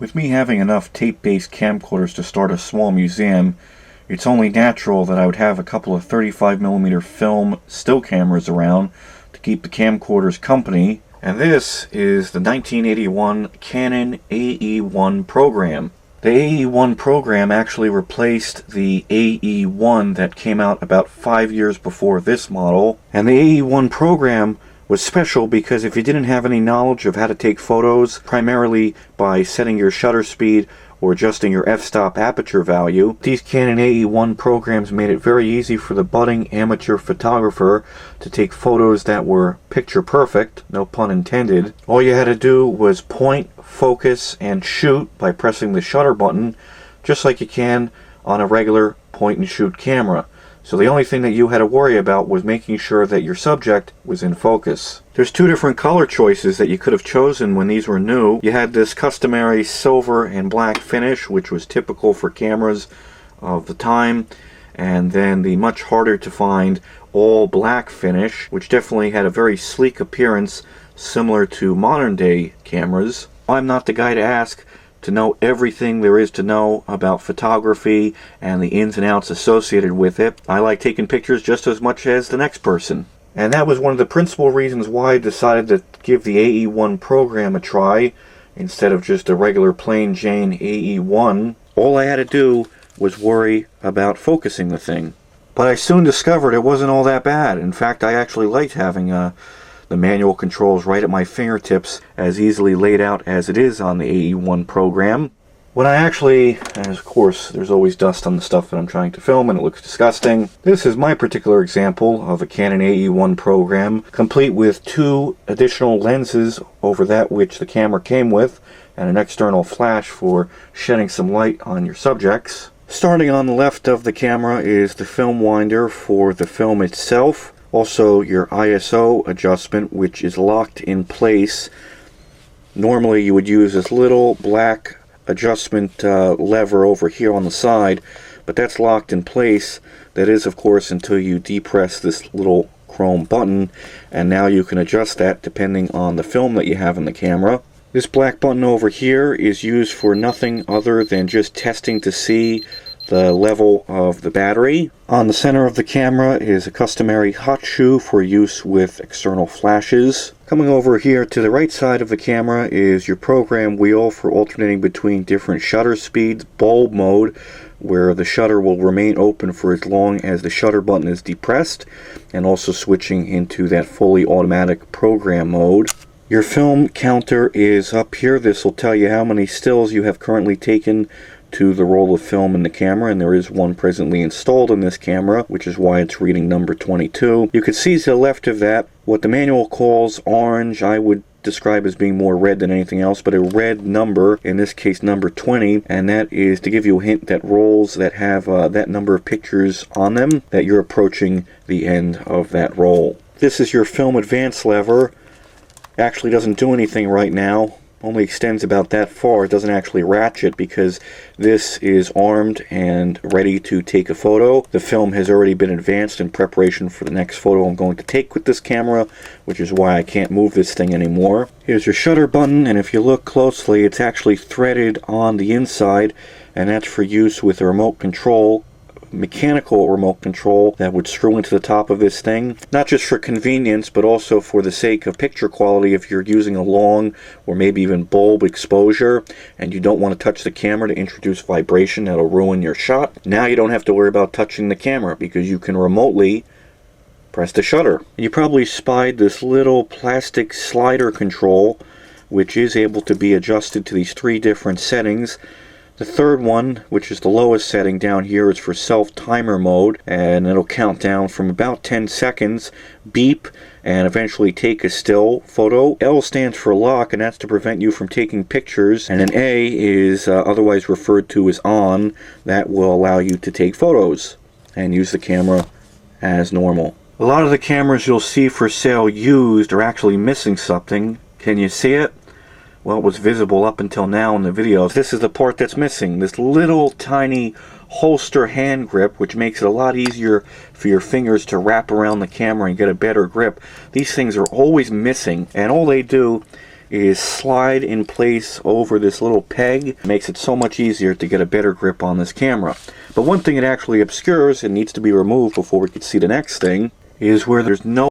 With me having enough tape-based camcorders to start a small museum, it's only natural that I would have a couple of 35mm film still cameras around to keep the camcorders company, and this is the 1981 Canon AE1 Program. The AE1 Program actually replaced the AE1 that came out about 5 years before this model, and the AE1 Program was special because if you didn't have any knowledge of how to take photos, primarily by setting your shutter speed or adjusting your f-stop aperture value, these Canon AE1 programs made it very easy for the budding amateur photographer to take photos that were picture perfect, no pun intended. All you had to do was point, focus, and shoot by pressing the shutter button, just like you can on a regular point and shoot camera. So the only thing that you had to worry about was making sure that your subject was in focus. There's two different color choices that you could have chosen when these were new. You had this customary silver and black finish, which was typical for cameras of the time, and then the much harder to find all black finish, which definitely had a very sleek appearance similar to modern day cameras. I'm not the guy to ask to know everything there is to know about photography and the ins and outs associated with it. I like taking pictures just as much as the next person. And that was one of the principal reasons why I decided to give the AE1 program a try instead of just a regular plain Jane AE1. All I had to do was worry about focusing the thing. But I soon discovered it wasn't all that bad. In fact, I actually liked having the manual controls right at my fingertips, as easily laid out as it is on the AE1 program. When I actually, and of course there's always dust on the stuff that I'm trying to film and it looks disgusting. This is my particular example of a Canon AE1 program, complete with two additional lenses over that which the camera came with, and an external flash for shedding some light on your subjects. Starting on the left of the camera is the film winder for the film itself. Also your ISO adjustment, which is locked in place. Normally you would use this little black adjustment lever over here on the side, but that's locked in place. That is, of course, until you depress this little chrome button, and now you can adjust that depending on the film that you have in the camera. This black button over here is used for nothing other than just testing to see the level of the battery. On the center of the camera is a customary hot shoe for use with external flashes. Coming over here to the right side of the camera is your program wheel for alternating between different shutter speeds, bulb mode, where the shutter will remain open for as long as the shutter button is depressed, and also switching into that fully automatic program mode. Your film counter is up here. This will tell you how many stills you have currently taken to the roll of film in the camera, and there is one presently installed in this camera, which is why it's reading number 22. You can see to the left of that what the manual calls orange. I would describe as being more red than anything else, but a red number, in this case number 20, and that is to give you a hint that rolls that have that number of pictures on them, that you're approaching the end of that roll. This is your film advance lever. Actually doesn't do anything right now, only extends about that far. It doesn't actually ratchet because this is armed and ready to take a photo. The film has already been advanced in preparation for the next photo I'm going to take with this camera, which is why I can't move this thing anymore. Here's your shutter button, and if you look closely, it's actually threaded on the inside, and that's for use with a remote control, mechanical remote control that would screw into the top of this thing, not just for convenience but also for the sake of picture quality. If you're using a long or maybe even bulb exposure and you don't want to touch the camera to introduce vibration that'll ruin your shot, now you don't have to worry about touching the camera because you can remotely press the shutter. You probably spied this little plastic slider control, which is able to be adjusted to these three different settings. The third one, which is the lowest setting down here, is for self-timer mode, and it'll count down from about 10 seconds, beep, and eventually take a still photo. L stands for lock, and that's to prevent you from taking pictures, and an A is otherwise referred to as on. That will allow you to take photos and use the camera as normal. A lot of the cameras you'll see for sale used are actually missing something. Can you see it? Well, it was visible up until now in the video. This is the part that's missing, this little tiny holster hand grip, which makes it a lot easier for your fingers to wrap around the camera and get a better grip. These things are always missing, and all they do is slide in place over this little peg. It makes it so much easier to get a better grip on this camera. But one thing it actually obscures and needs to be removed before we can see the next thing is where there's no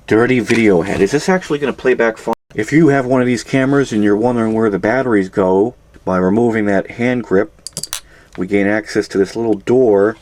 dirty video head. Is this actually going to play back fine? If you have one of these cameras and you're wondering where the batteries go, by removing that hand grip, we gain access to this little door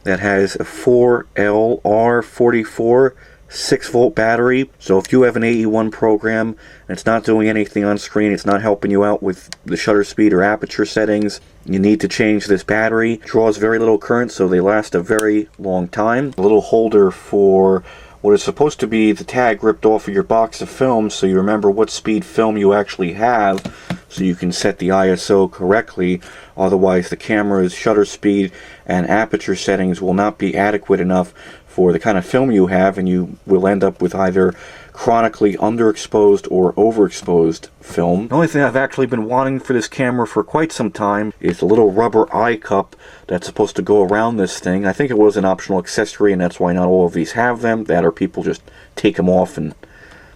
that has a 4LR44 6-volt battery. So if you have an AE1 program and it's not doing anything on screen, it's not helping you out with the shutter speed or aperture settings, you need to change this battery. It draws very little current, so they last a very long time. A little holder for what is supposed to be the tag ripped off of your box of film, so you remember what speed film you actually have, so you can set the ISO correctly. Otherwise the camera's shutter speed and aperture settings will not be adequate enough for the kind of film you have, and you will end up with either chronically underexposed or overexposed film. The only thing I've actually been wanting for this camera for quite some time is a little rubber eye cup that's supposed to go around this thing. I think it was an optional accessory, and that's why not all of these have them. That or people just take them off and,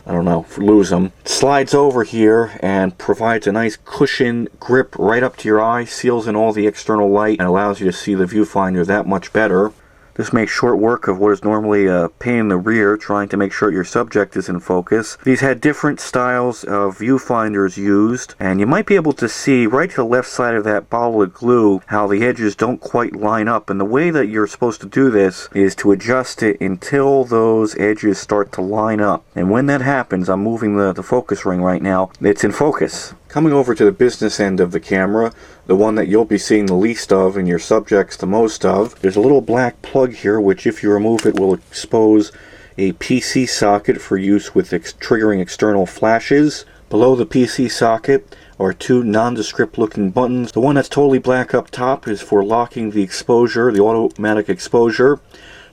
I don't know, lose them. It slides over here and provides a nice cushion grip right up to your eye, seals in all the external light, and allows you to see the viewfinder that much better. This makes short work of what is normally a pain in the rear, trying to make sure your subject is in focus. These had different styles of viewfinders used, and you might be able to see right to the left side of that bottle of glue how the edges don't quite line up. And the way that you're supposed to do this is to adjust it until those edges start to line up. And when that happens, I'm moving the focus ring right now, it's in focus. Coming over to the business end of the camera, the one that you'll be seeing the least of and your subjects the most of, there's a little black plug here which, if you remove it, will expose a PC socket for use with triggering external flashes. Below the PC socket are two nondescript looking buttons. The one that's totally black up top is for locking the exposure, the automatic exposure,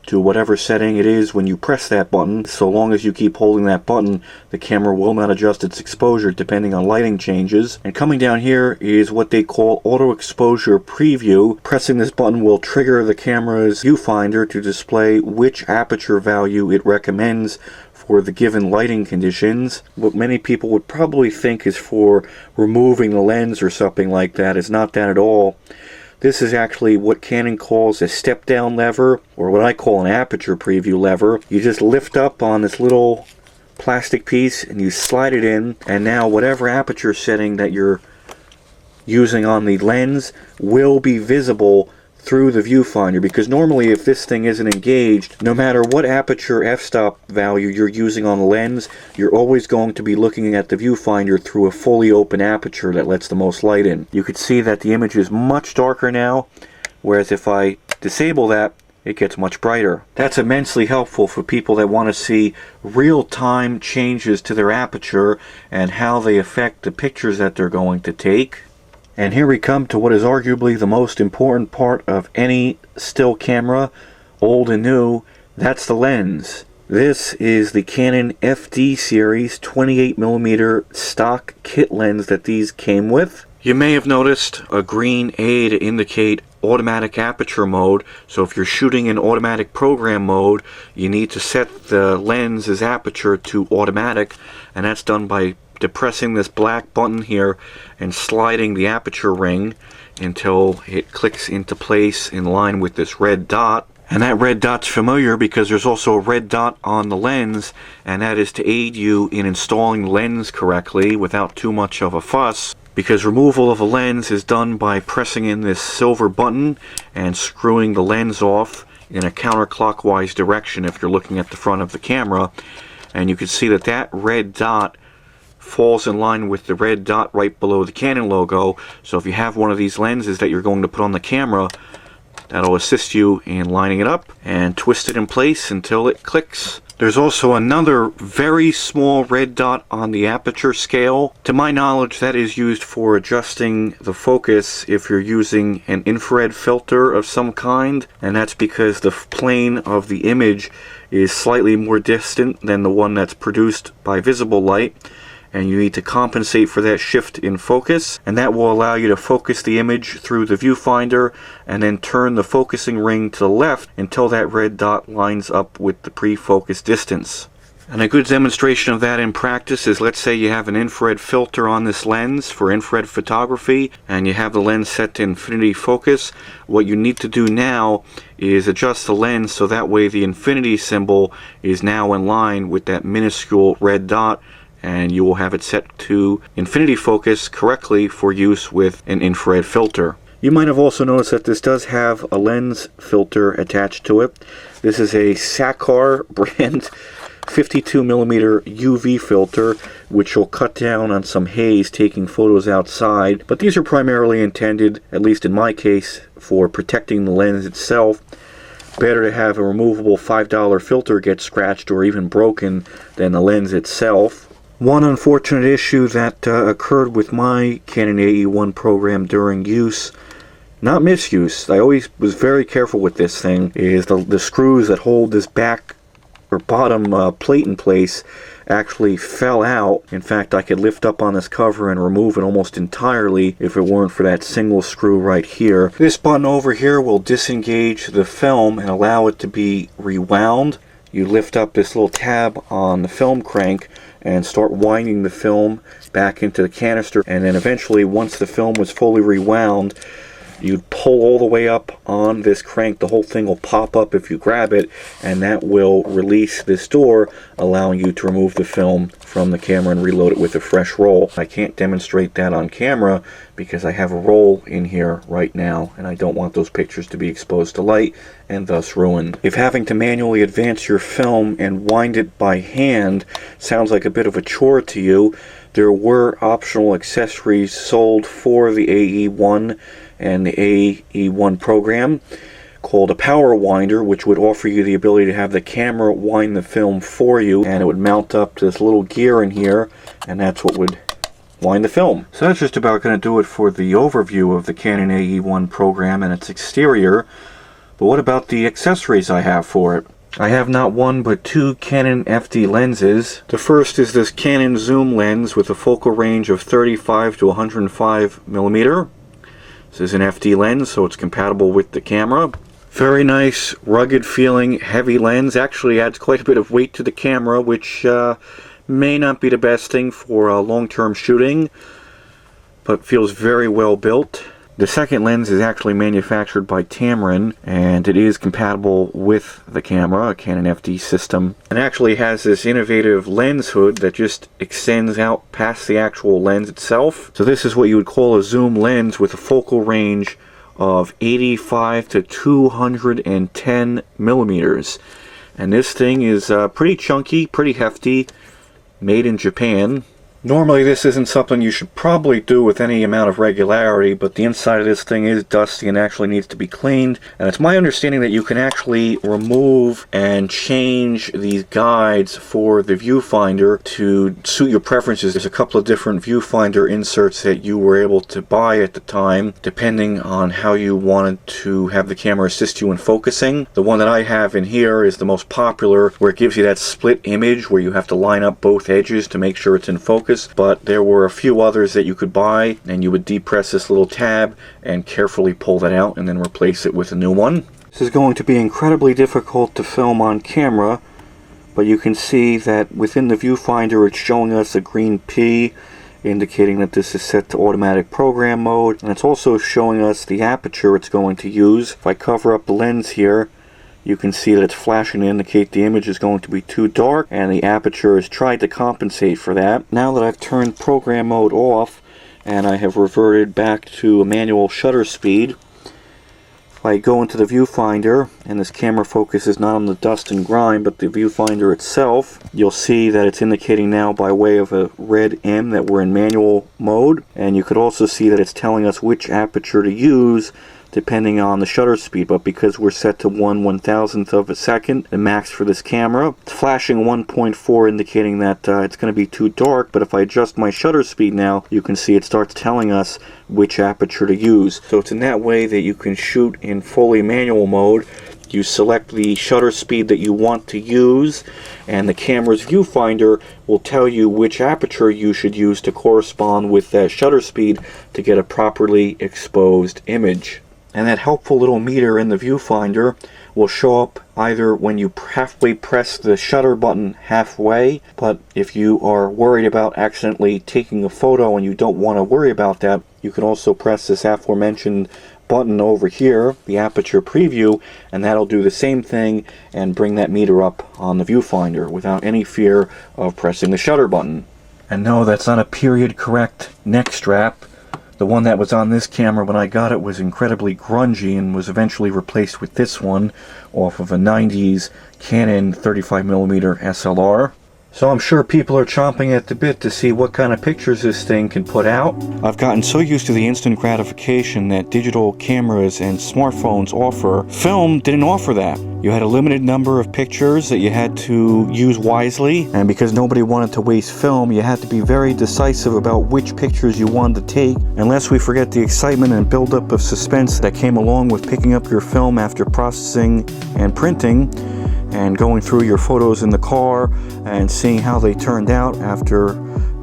to whatever setting it is when you press that button. So long as you keep holding that button, the camera will not adjust its exposure depending on lighting changes. And coming down here is what they call auto exposure preview. Pressing this button will trigger the camera's viewfinder to display which aperture value it recommends for the given lighting conditions. What many people would probably think is for removing the lens or something like that is not that at all. This is actually what Canon calls a step down lever, or what I call an aperture preview lever. You just lift up on this little plastic piece and you slide it in, and now whatever aperture setting that you're using on the lens will be visible through the viewfinder, because normally if this thing isn't engaged, no matter what aperture f-stop value you're using on the lens, you're always going to be looking at the viewfinder through a fully open aperture that lets the most light in. You can see that the image is much darker now, whereas if I disable that, it gets much brighter. That's immensely helpful for people that want to see real-time changes to their aperture and how they affect the pictures that they're going to take. And here we come to what is arguably the most important part of any still camera, old and new. That's the lens. This is the Canon FD series 28mm stock kit lens that these came with. You may have noticed a green A to indicate automatic aperture mode. So if you're shooting in automatic program mode, you need to set the lens's aperture to automatic, and that's done by depressing this black button here and sliding the aperture ring until it clicks into place in line with this red dot. And that red dot's familiar because there's also a red dot on the lens, and that is to aid you in installing the lens correctly without too much of a fuss, because removal of a lens is done by pressing in this silver button and screwing the lens off in a counterclockwise direction if you're looking at the front of the camera. And you can see that that red dot falls in line with the red dot right below the Canon logo. So if you have one of these lenses that you're going to put on the camera, that'll assist you in lining it up and twist it in place until it clicks. There's also another very small red dot on the aperture scale. To my knowledge, that is used for adjusting the focus if you're using an infrared filter of some kind, and that's because the plane of the image is slightly more distant than the one that's produced by visible light, and you need to compensate for that shift in focus, and that will allow you to focus the image through the viewfinder and then turn the focusing ring to the left until that red dot lines up with the pre-focus distance. And a good demonstration of that in practice is, let's say you have an infrared filter on this lens for infrared photography and you have the lens set to infinity focus. What you need to do now is adjust the lens so that way the infinity symbol is now in line with that minuscule red dot, and you will have it set to infinity focus correctly for use with an infrared filter. You might have also noticed that this does have a lens filter attached to it. This is a Sakar brand 52mm UV filter, which will cut down on some haze taking photos outside, but these are primarily intended, at least in my case, for protecting the lens itself. Better to have a removable $5 filter get scratched or even broken than the lens itself. One unfortunate issue that occurred with my Canon AE1 program during use, not misuse, I always was very careful with this thing, is the screws that hold this back or bottom plate in place actually fell out. In fact, I could lift up on this cover and remove it almost entirely if it weren't for that single screw right here. This button over here will disengage the film and allow it to be rewound. You lift up this little tab on the film crank and start winding the film back into the canister, and then eventually, once the film was fully rewound, you'd pull all the way up on this crank. The whole thing will pop up if you grab it, and that will release this door, allowing you to remove the film from the camera and reload it with a fresh roll. I can't demonstrate that on camera because I have a roll in here right now, and I don't want those pictures to be exposed to light and thus ruined. If having to manually advance your film and wind it by hand sounds like a bit of a chore to you, there were optional accessories sold for the AE1 and the AE1 program called a power winder, which would offer you the ability to have the camera wind the film for you, and it would mount up to this little gear in here, and that's what would wind the film. So that's just about going to do it for the overview of the Canon AE1 program and its exterior. But what about the accessories I have for it? I have not one but two Canon FD lenses. The first is this Canon zoom lens with a focal range of 35 to 105mm. This is an FD lens, so it's compatible with the camera. Very nice, rugged feeling, heavy lens. Actually adds quite a bit of weight to the camera, which may not be the best thing for long-term shooting, but feels very well built. The second lens is actually manufactured by Tamron, and it is compatible with the camera, a Canon FD system. It actually has this innovative lens hood that just extends out past the actual lens itself. So this is what you would call a zoom lens with a focal range of 85 to 210 millimeters. And this thing is pretty chunky, pretty hefty, made in Japan. Normally this isn't something you should probably do with any amount of regularity, but the inside of this thing is dusty and actually needs to be cleaned. And it's my understanding that you can actually remove and change these guides for the viewfinder to suit your preferences. There's a couple of different viewfinder inserts that you were able to buy at the time, depending on how you wanted to have the camera assist you in focusing. The one that I have in here is the most popular, where it gives you that split image where you have to line up both edges to make sure it's in focus. But there were a few others that you could buy, and you would depress this little tab and carefully pull that out and then replace it with a new one. This is going to be incredibly difficult to film on camera, but you can see that within the viewfinder it's showing us a green P, indicating that this is set to automatic program mode, and it's also showing us the aperture it's going to use. If I cover up the lens here, you can see that it's flashing to indicate the image is going to be too dark, and the aperture has tried to compensate for that. Now that I've turned program mode off and I have reverted back to a manual shutter speed, if I go into the viewfinder, and this camera focus is not on the dust and grime but the viewfinder itself, you'll see that it's indicating now by way of a red M that we're in manual mode, and you could also see that it's telling us which aperture to use depending on the shutter speed, but because we're set to 1/1000th of a second, the max for this camera, it's flashing 1.4, indicating that it's going to be too dark. But if I adjust my shutter speed now, you can see it starts telling us which aperture to use. So it's in that way that you can shoot in fully manual mode. You select the shutter speed that you want to use, and the camera's viewfinder will tell you which aperture you should use to correspond with that shutter speed to get a properly exposed image. And that helpful little meter in the viewfinder will show up either when you halfway press the shutter button halfway, but if you are worried about accidentally taking a photo and you don't want to worry about that, you can also press this aforementioned button over here, the aperture preview, and that'll do the same thing and bring that meter up on the viewfinder without any fear of pressing the shutter button. And no, that's not a period correct neck strap. The one that was on this camera when I got it was incredibly grungy and was eventually replaced with this one off of a 90s Canon 35mm SLR. So I'm sure people are chomping at the bit to see what kind of pictures this thing can put out. I've gotten so used to the instant gratification that digital cameras and smartphones offer. Film didn't offer that. You had a limited number of pictures that you had to use wisely, and because nobody wanted to waste film, you had to be very decisive about which pictures you wanted to take, unless we forget the excitement and buildup of suspense that came along with picking up your film after processing and printing, and going through your photos in the car and seeing how they turned out after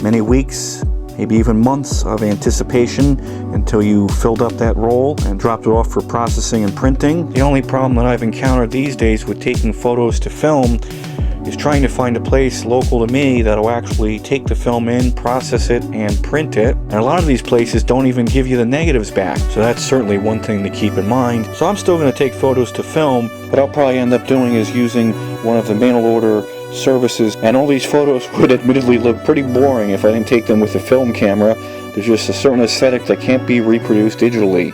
many weeks, maybe even months of anticipation until you filled up that roll and dropped it off for processing and printing. The only problem that I've encountered these days with taking photos to film is trying to find a place local to me that'll actually take the film in, process it, and print it. And a lot of these places don't even give you the negatives back. So that's certainly one thing to keep in mind. So I'm still going to take photos to film. What I'll probably end up doing is using one of the mail order services. And all these photos would admittedly look pretty boring if I didn't take them with a film camera. There's just a certain aesthetic that can't be reproduced digitally.